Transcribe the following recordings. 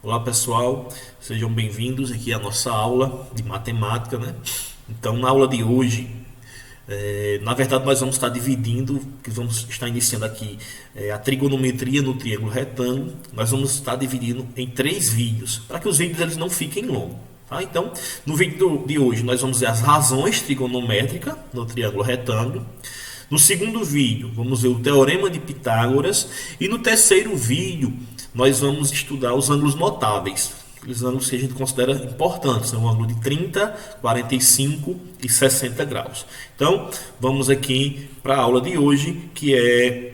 Olá pessoal, sejam bem-vindos aqui à nossa aula de matemática, né? Então, na aula de hoje, na verdade nós vamos estar dividindo, que vamos estar iniciando aqui a trigonometria no triângulo retângulo. Nós vamos estar dividindo em 3 vídeos, para que os vídeos eles não fiquem longos. Tá? Então, no vídeo de hoje nós vamos ver as razões trigonométricas no triângulo retângulo. No segundo vídeo, vamos ver o Teorema de Pitágoras. E no terceiro vídeo, nós vamos estudar os ângulos notáveis. Aqueles ângulos que a gente considera importantes. São o ângulo de 30, 45 e 60 graus. Então, vamos aqui para a aula de hoje, que é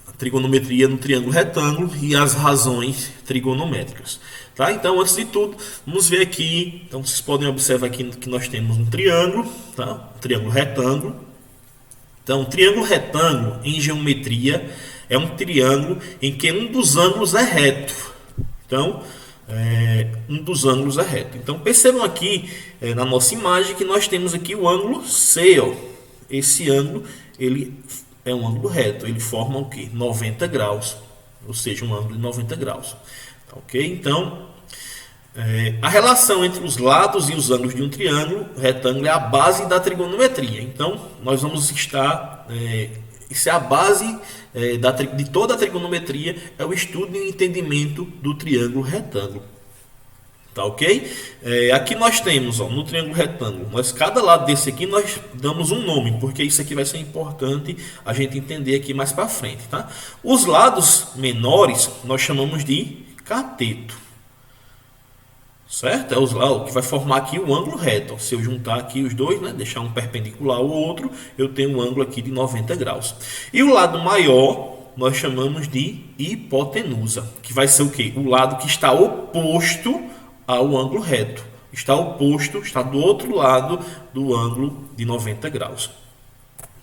a trigonometria no triângulo retângulo e as razões trigonométricas. Tá? Então, antes de tudo, vamos ver aqui. Então, vocês podem observar aqui que nós temos um triângulo, tá? Um triângulo retângulo. Então, triângulo retângulo em geometria é um triângulo em que um dos ângulos é reto. Então, um dos ângulos é reto. Então, percebam aqui na nossa imagem que nós temos aqui o ângulo C. Ó. Esse ângulo ele é um ângulo reto. Ele forma o quê? 90 graus. Ou seja, um ângulo de 90 graus. Ok? Então, a relação entre os lados e os ângulos de um triângulo retângulo é a base da trigonometria. Então, nós vamos estar... isso é a base de toda a trigonometria, é o estudo e o entendimento do triângulo retângulo. Tá ok? Aqui nós temos, ó, no triângulo retângulo, cada lado desse aqui nós damos um nome, porque isso aqui vai ser importante a gente entender aqui mais para frente. Tá? Os lados menores nós chamamos de cateto. Certo? É o que vai formar aqui o ângulo reto. Se eu juntar aqui os dois, né, deixar um perpendicular ao outro, eu tenho um ângulo aqui de 90 graus. E o lado maior nós chamamos de hipotenusa, que vai ser o quê? O lado que está oposto ao ângulo reto. Está do outro lado do ângulo de 90 graus.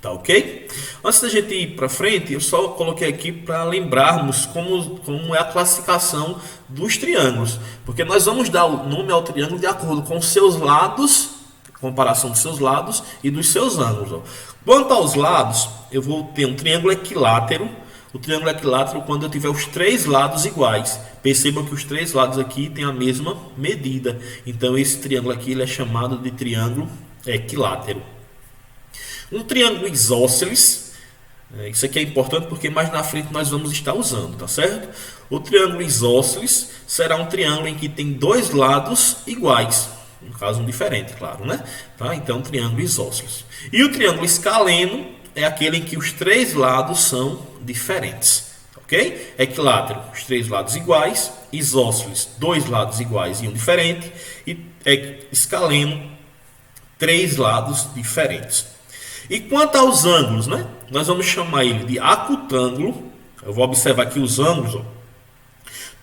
Tá ok? Antes da gente ir para frente, eu só coloquei aqui para lembrarmos como é a classificação dos triângulos. Porque nós vamos dar o nome ao triângulo de acordo com os seus lados, comparação dos seus lados e dos seus ângulos. Ó. Quanto aos lados, eu vou ter um triângulo equilátero. O triângulo equilátero quando eu tiver os 3 lados iguais. Percebam que os 3 lados aqui têm a mesma medida. Então esse triângulo aqui ele é chamado de triângulo equilátero. Um triângulo isósceles, isso aqui é importante porque mais na frente nós vamos estar usando, tá certo? O triângulo isósceles será um triângulo em que tem 2 lados iguais, no caso um diferente, claro, né? Tá? Então, triângulo isósceles. E o triângulo escaleno é aquele em que os 3 lados são diferentes, ok? Equilátero, os 3 lados iguais, isósceles, 2 lados iguais e um diferente, e escaleno, 3 lados diferentes. E quanto aos ângulos, né? Nós vamos chamar ele de acutângulo. Eu vou observar aqui os ângulos. Ó.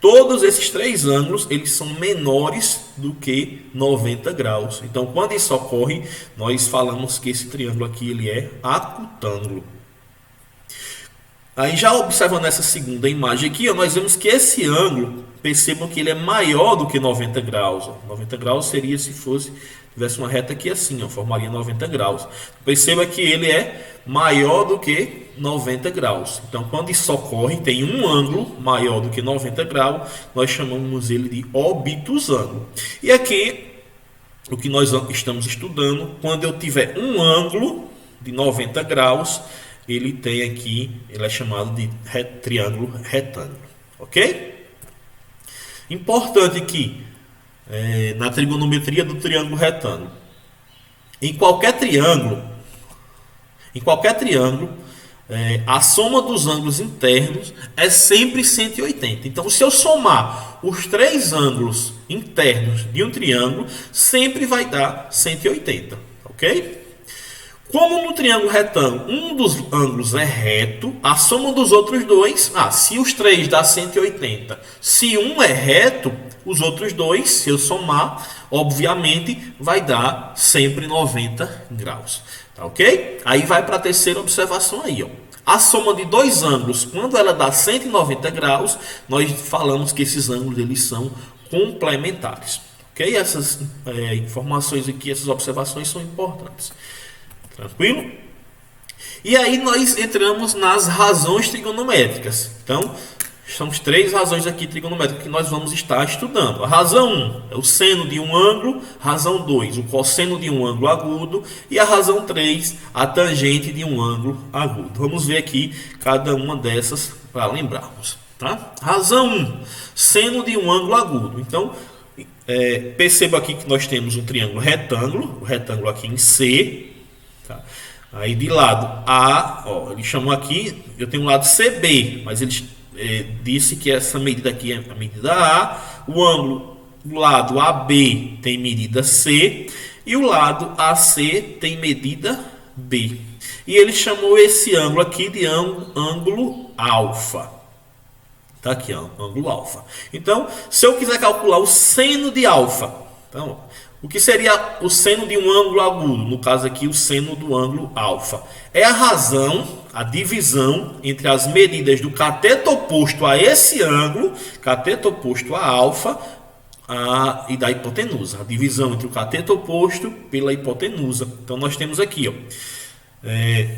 Todos esses 3 ângulos eles são menores do que 90 graus. Então, quando isso ocorre, nós falamos que esse triângulo aqui ele é acutângulo. Aí, já observando essa segunda imagem aqui, ó, nós vemos que esse ângulo, percebam que ele é maior do que 90 graus. Ó. 90 graus seria se tivesse uma reta aqui assim, ó, formaria 90 graus. Perceba que ele é maior do que 90 graus. Então, quando isso ocorre, tem um ângulo maior do que 90 graus, nós chamamos ele de obtusângulo. E aqui, o que nós estamos estudando, quando eu tiver um ângulo de 90 graus, ele é chamado de triângulo retângulo. Ok? Importante que na trigonometria do triângulo retângulo, em qualquer triângulo, a soma dos ângulos internos é sempre 180. Então, se eu somar os 3 ângulos internos de um triângulo, sempre vai dar 180. Ok? Como no triângulo retângulo um dos ângulos é reto, a soma dos outros dois, se os 3 dá 180, se um é reto, os outros dois, se eu somar, obviamente vai dar sempre 90 graus. Tá ok? Aí vai para a terceira observação aí, ó. A soma de 2 ângulos, quando ela dá 190 graus, nós falamos que esses ângulos eles são complementares. Ok? Essas informações aqui, essas observações são importantes. Tranquilo? E aí nós entramos nas razões trigonométricas. Então, São as três razões aqui trigonométricas que nós vamos estar estudando. A razão 1 é o seno de um ângulo, razão 2, o cosseno de um ângulo agudo e a razão 3, a tangente de um ângulo agudo. Vamos ver aqui cada uma dessas para lembrarmos. Tá? Razão 1, seno de um ângulo agudo. Então, perceba aqui que nós temos um triângulo retângulo, o retângulo aqui em C. Tá? Aí de lado A, ó, ele chamou aqui, eu tenho um lado CB, mas ele disse que essa medida aqui é a medida A, o ângulo do lado AB tem medida C e o lado AC tem medida B. E ele chamou esse ângulo aqui de ângulo alfa. Tá aqui, ó, ângulo alfa. Então, se eu quiser calcular o seno de alfa, então, o que seria o seno de um ângulo agudo? No caso aqui, o seno do ângulo alfa. É a razão, a divisão entre as medidas do cateto oposto a esse ângulo, cateto oposto a alfa, e da hipotenusa. A divisão entre o cateto oposto pela hipotenusa. Então, nós temos aqui, ó,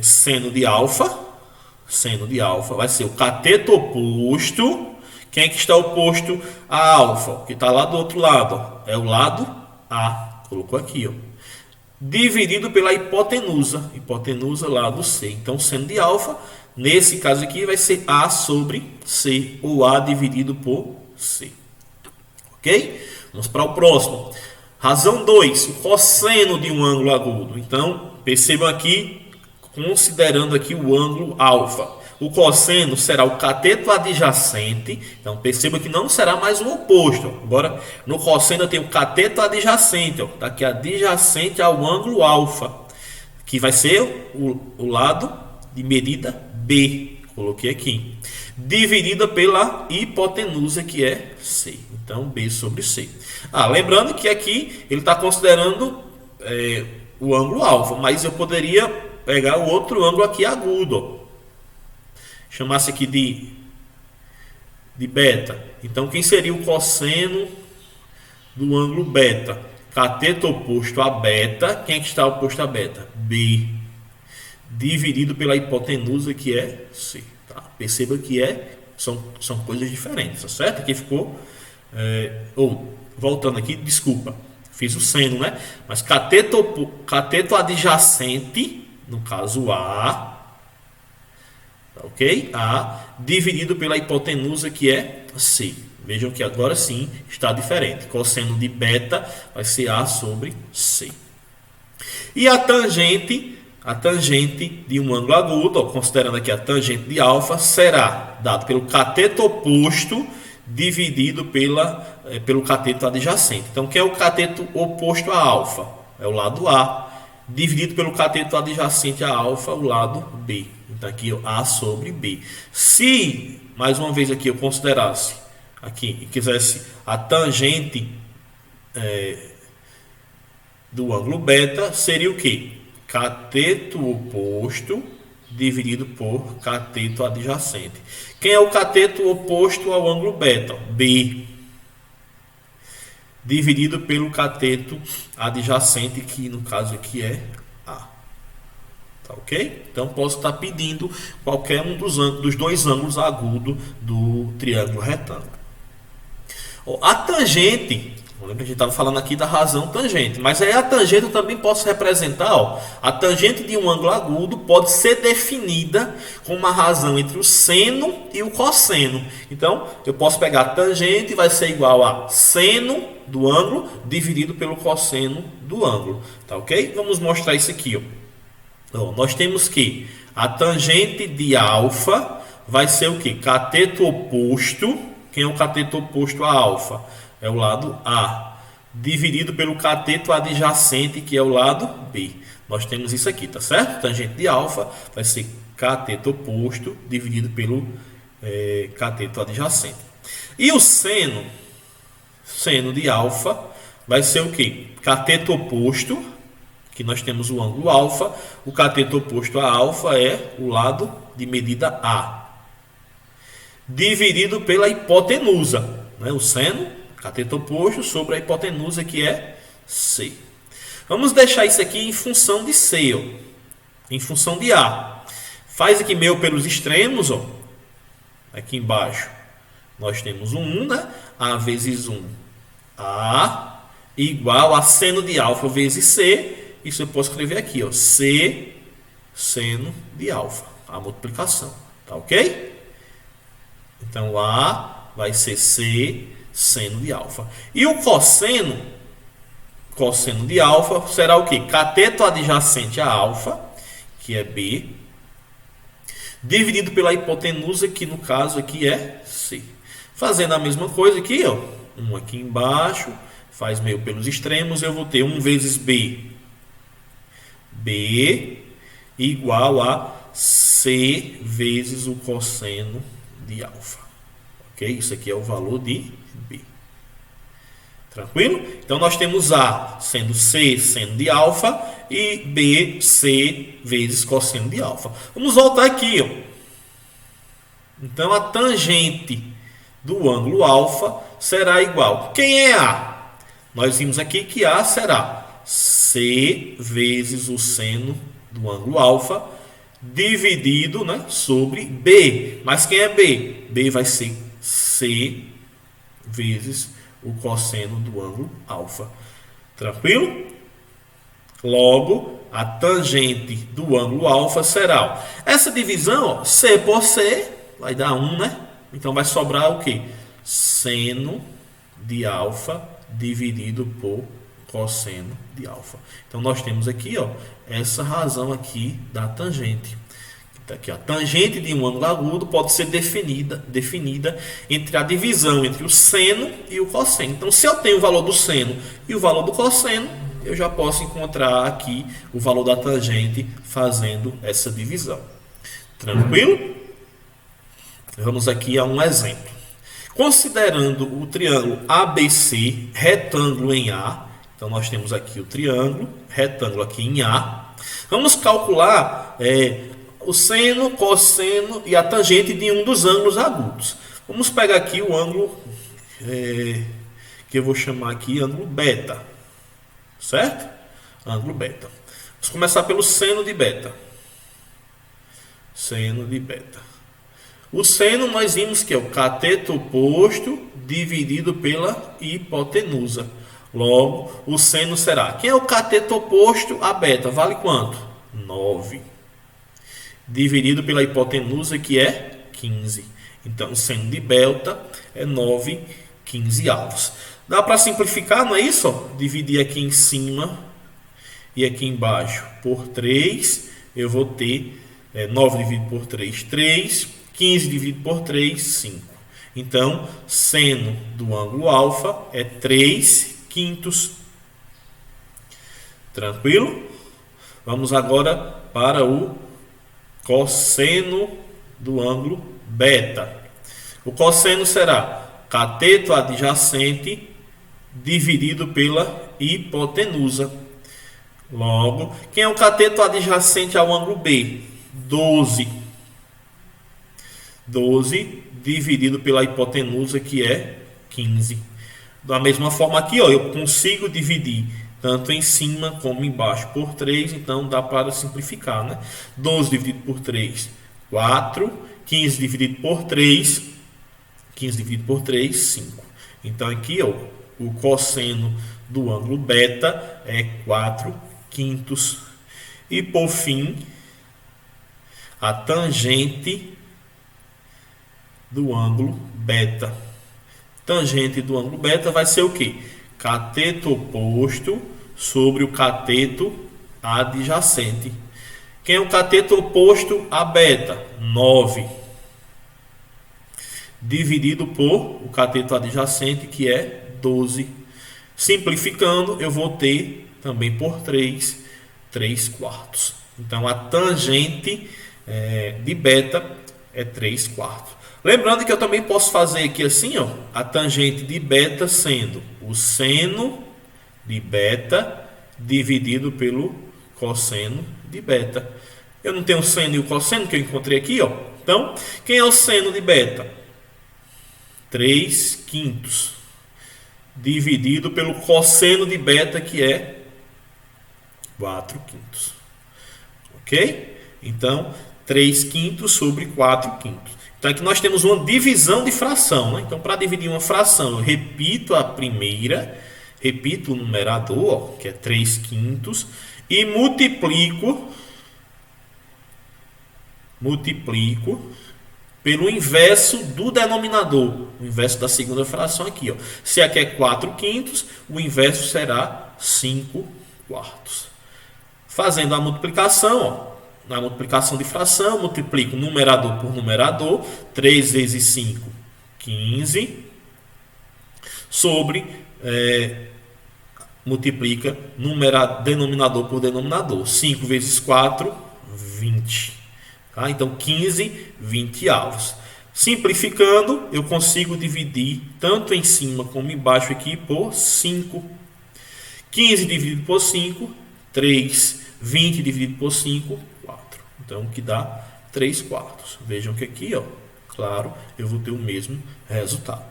seno de alfa vai ser o cateto oposto. Quem é que está oposto a alfa? Que está lá do outro lado, ó, é o lado A. Colocou aqui, ó, dividido pela hipotenusa. Hipotenusa lado C. Então, seno de alfa, nesse caso aqui, vai ser A sobre C, ou A dividido por C. Ok? Vamos para o próximo. Razão 2, o cosseno de um ângulo agudo. Então, percebam aqui, considerando aqui o ângulo alfa. O cosseno será o cateto adjacente. Então, perceba que não será mais o oposto. Agora, no cosseno eu tenho o cateto adjacente. Está aqui adjacente ao ângulo alfa, que vai ser o lado de medida B. Coloquei aqui. Dividida pela hipotenusa, que é C. Então, B sobre C. Lembrando que aqui ele está considerando o ângulo alfa, mas eu poderia pegar o outro ângulo aqui agudo, ó. Chamasse aqui de beta. Então, quem seria o cosseno do ângulo beta? Cateto oposto a beta. Quem é que está oposto a beta? B. Dividido pela hipotenusa, que é C. Tá? Perceba que são coisas diferentes, tá certo? Aqui ficou... voltando aqui, desculpa. Fiz o seno, né? Mas cateto adjacente, no caso A... Ok? A dividido pela hipotenusa, que é C. Vejam que agora sim está diferente. Cosseno de beta vai ser A sobre C. E a tangente de um ângulo agudo, ó, considerando aqui a tangente de alfa, será dado pelo cateto oposto dividido pelo cateto adjacente. Então, quem é o cateto oposto a alfa? É o lado A. Dividido pelo cateto adjacente a alfa, o lado B. Então, aqui, ó, A sobre B. Se, mais uma vez aqui, eu considerasse aqui e quisesse a tangente do ângulo beta, seria o quê? Cateto oposto dividido por cateto adjacente. Quem é o cateto oposto ao ângulo beta? B. Dividido pelo cateto adjacente, que no caso aqui é A. Tá ok? Então, posso estar pedindo qualquer um dos dois ângulos agudos do triângulo retângulo. A tangente, lembra que a gente estava falando aqui da razão tangente, mas aí a tangente eu também posso representar, ó, a tangente de um ângulo agudo pode ser definida com uma razão entre o seno e o cosseno. Então, eu posso pegar a tangente, vai ser igual a seno do ângulo dividido pelo cosseno do ângulo. Tá ok? Vamos mostrar isso aqui, ó. Nós temos que a tangente de alfa vai ser o que? Cateto oposto. Quem é o cateto oposto a alfa? É o lado A. Dividido pelo cateto adjacente, que é o lado B. Nós temos isso aqui, tá certo? Tangente de alfa vai ser cateto oposto dividido pelo cateto adjacente. E o seno de alfa vai ser o que? Cateto oposto, que nós temos o ângulo alfa, o cateto oposto a alfa é o lado de medida A, dividido pela hipotenusa, né? O seno, cateto oposto sobre a hipotenusa, que é C. Vamos deixar isso aqui em função de C, ó, em função de A. Faz aqui meio pelos extremos, ó, aqui embaixo. Nós temos um 1, né? A vezes 1, A, igual a seno de alfa vezes C. Isso eu posso escrever aqui, ó, C seno de alfa, a multiplicação, tá ok? Então, A vai ser C seno de alfa. E o cosseno de alfa será o quê? Cateto adjacente a alfa, que é B, dividido pela hipotenusa, que no caso aqui é C. Fazendo a mesma coisa aqui, ó, 1 aqui embaixo, faz meio pelos extremos, eu vou ter 1 vezes B, B igual a C vezes o cosseno de alfa. Ok? Isso aqui é o valor de B. Tranquilo? Então, nós temos A sendo C seno de alfa e B, C vezes cosseno de alfa. Vamos voltar aqui, ó. Então, a tangente do ângulo alfa será igual. Quem é A? Nós vimos aqui que A será C vezes o seno do ângulo alfa dividido, né, sobre B. Mas quem é B? B vai ser C vezes o cosseno do ângulo alfa. Tranquilo? Logo, a tangente do ângulo alfa será, ó, essa divisão, ó, C por C, vai dar 1, né? Então vai sobrar o quê? Seno de alfa dividido por cosseno de alfa. Então nós temos aqui, ó, essa razão aqui da tangente. Tá aqui, a tangente de um ângulo agudo pode ser definida entre a divisão entre o seno e o cosseno. Então, se eu tenho o valor do seno e o valor do cosseno, eu já posso encontrar aqui o valor da tangente fazendo essa divisão. Tranquilo? Vamos aqui a um exemplo. Considerando o triângulo ABC retângulo em A, então nós temos aqui o triângulo retângulo aqui em A. Vamos calcular o seno, cosseno e a tangente de um dos ângulos agudos. Vamos pegar aqui o ângulo que eu vou chamar aqui ângulo beta, certo? Ângulo beta. Vamos começar pelo seno de beta. Seno de beta. O seno nós vimos que é o cateto oposto dividido pela hipotenusa. Logo, o seno será. Quem é o cateto oposto a beta? Vale quanto? 9. Dividido pela hipotenusa, que é 15. Então, o seno de beta é 9 15avos. Dá para simplificar, não é isso? Ó? Dividir aqui em cima e aqui embaixo por 3. Eu vou ter 9 dividido por 3, 3. 15 dividido por 3, 5. Então, seno do ângulo alfa é 3/5. Tranquilo? Vamos agora para o cosseno do ângulo beta. O cosseno será cateto adjacente dividido pela hipotenusa. Logo, quem é o cateto adjacente ao ângulo B? 12. 12 dividido pela hipotenusa, que é 15. Da mesma forma aqui, ó, eu consigo dividir tanto em cima como embaixo por 3, então dá para simplificar, né? 12 dividido por 3, 4. 15 dividido por 3, 15 dividido por 3, 5. Então aqui, ó, o cosseno do ângulo beta é 4/5. E por fim, a tangente do ângulo beta. Tangente do ângulo beta vai ser o quê? Cateto oposto sobre o cateto adjacente. Quem é o cateto oposto a beta? 9. Dividido por o cateto adjacente, que é 12. Simplificando, eu vou ter também por 3, 3/4. Então, a tangente de beta é 3/4. Lembrando que eu também posso fazer aqui assim, ó, a tangente de beta sendo o seno de beta dividido pelo cosseno de beta. Eu não tenho o seno e o cosseno que eu encontrei aqui, ó. Então, quem é o seno de beta? 3/5 dividido pelo cosseno de beta, que é 4/5. Ok? Então, 3/5 sobre 4/5. Então aqui nós temos uma divisão de fração, né? Então para dividir uma fração, eu repito a primeira, repito o numerador, ó, que é 3/5, e multiplico pelo inverso do denominador, o inverso da segunda fração aqui, ó. Se aqui é 4/5, o inverso será 5/4. Fazendo a multiplicação, ó, na multiplicação de fração, multiplico numerador por numerador, 3 vezes 5, 15, sobre, multiplica denominador por denominador, 5 vezes 4, 20. Tá? Então, 15, 20 avos. Simplificando, eu consigo dividir tanto em cima como embaixo aqui por 5. 15 dividido por 5, 3. 20 dividido por 5, 4. Então, o que dá 3/4. Vejam que aqui, ó, claro, eu vou ter o mesmo resultado.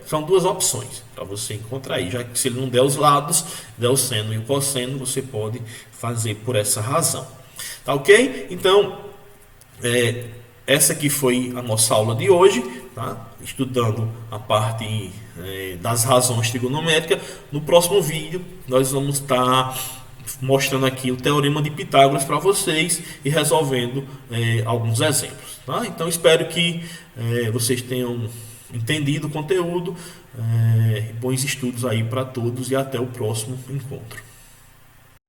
São duas opções para você encontrar aí. Já que se ele não der os lados, der o seno e o cosseno, você pode fazer por essa razão. Tá ok? Então, essa aqui foi a nossa aula de hoje, tá? Estudando a parte das razões trigonométricas. No próximo vídeo, nós vamos estar mostrando aqui o teorema de Pitágoras para vocês e resolvendo alguns exemplos. Tá? Então, espero que vocês tenham entendido o conteúdo. Bons estudos aí para todos e até o próximo encontro.